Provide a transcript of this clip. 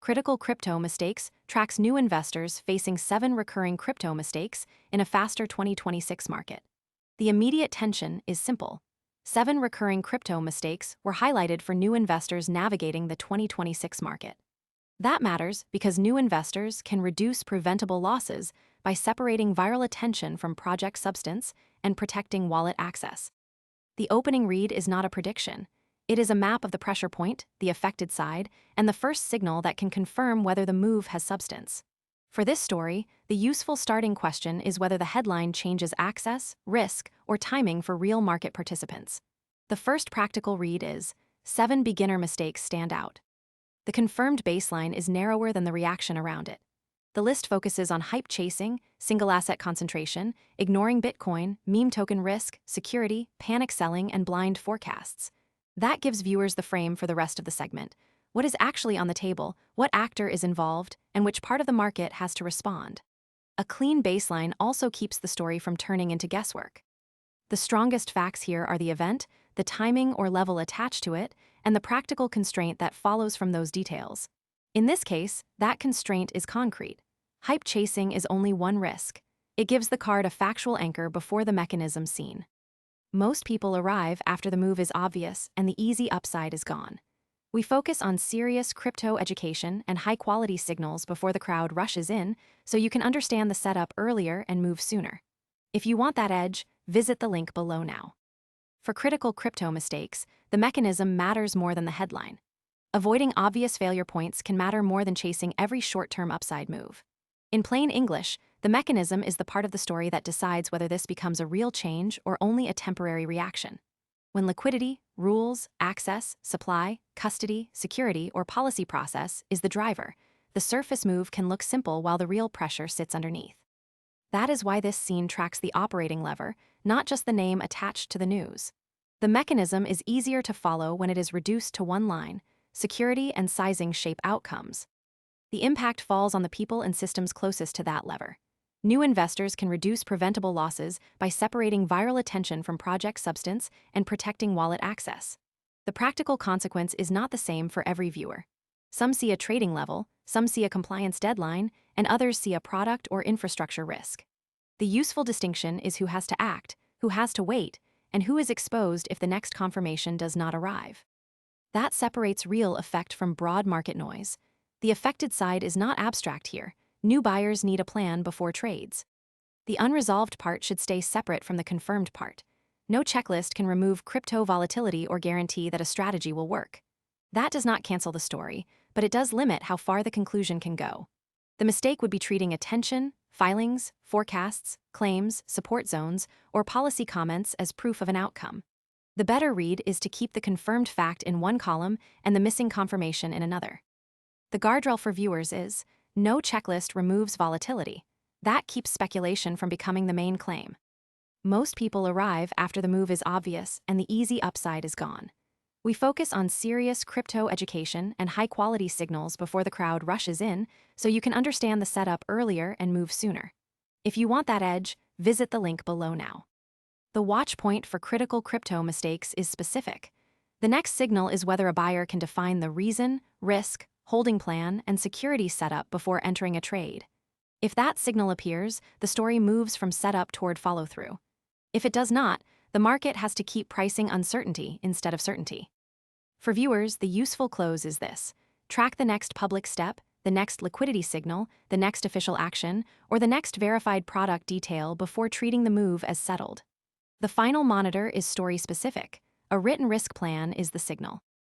Critical Crypto Mistakes tracks new investors facing 7 recurring crypto mistakes in a faster 2026 market. The immediate tension is simple. 7 recurring crypto mistakes were highlighted for new investors navigating the 2026 market. That matters because new investors can reduce preventable losses by separating viral attention from project substance and protecting wallet access. The opening read is not a prediction. It is a map of the pressure point, the affected side, and the first signal that can confirm whether the move has substance. For this story, the useful starting question is whether the headline changes access, risk, or timing for real market participants. The first practical read is, 7 beginner mistakes stand out. The confirmed baseline is narrower than the reaction around it. The list focuses on hype chasing, single asset concentration, ignoring Bitcoin, meme token risk, security, panic selling, and blind forecasts. That gives viewers the frame for the rest of the segment. What is actually on the table, what actor is involved, and which part of the market has to respond. A clean baseline also keeps the story from turning into guesswork. The strongest facts here are the event, the timing or level attached to it, and the practical constraint that follows from those details. In this case, that constraint is concrete. Hype chasing is only one risk. It gives the card a factual anchor before the mechanism seen. Most people arrive after the move is obvious and the easy upside is gone. We focus on serious crypto education and high-quality signals before the crowd rushes in, so you can understand the setup earlier and move sooner. If you want that edge, visit the link below now. For critical crypto mistakes, the mechanism matters more than the headline. Avoiding obvious failure points can matter more than chasing every short-term upside move. In plain English, the mechanism is the part of the story that decides whether this becomes a real change or only a temporary reaction. When liquidity, rules, access, supply, custody, security, or policy process is the driver, the surface move can look simple while the real pressure sits underneath. That is why this scene tracks the operating lever, not just the name attached to the news. The mechanism is easier to follow when it is reduced to one line: security and sizing shape outcomes. The impact falls on the people and systems closest to that lever. New investors can reduce preventable losses by separating viral attention from project substance and protecting wallet access. The practical consequence is not the same for every viewer. Some see a trading level, some see a compliance deadline, and others see a product or infrastructure risk. The useful distinction is who has to act, who has to wait, and who is exposed if the next confirmation does not arrive. That separates real effect from broad market noise. The affected side is not abstract here. New buyers need a plan before trades. The unresolved part should stay separate from the confirmed part. No checklist can remove crypto volatility or guarantee that a strategy will work. That does not cancel the story, but it does limit how far the conclusion can go. The mistake would be treating attention, filings, forecasts, claims, support zones, or policy comments as proof of an outcome. The better read is to keep the confirmed fact in one column and the missing confirmation in another. The guardrail for viewers is, no checklist removes volatility. That keeps speculation from becoming the main claim. Most people arrive after the move is obvious and the easy upside is gone. We focus on serious crypto education and high-quality signals before the crowd rushes in, so you can understand the setup earlier and move sooner. If you want that edge, visit the link below now. The watch point for critical crypto mistakes is specific. The next signal is whether a buyer can define the reason, risk, holding plan, and security setup before entering a trade. If that signal appears, the story moves from setup toward follow-through. If it does not, the market has to keep pricing uncertainty instead of certainty. For viewers, the useful close is this: track the next public step, the next liquidity signal, the next official action, or the next verified product detail before treating the move as settled. The final monitor is story-specific. A written risk plan is the signal.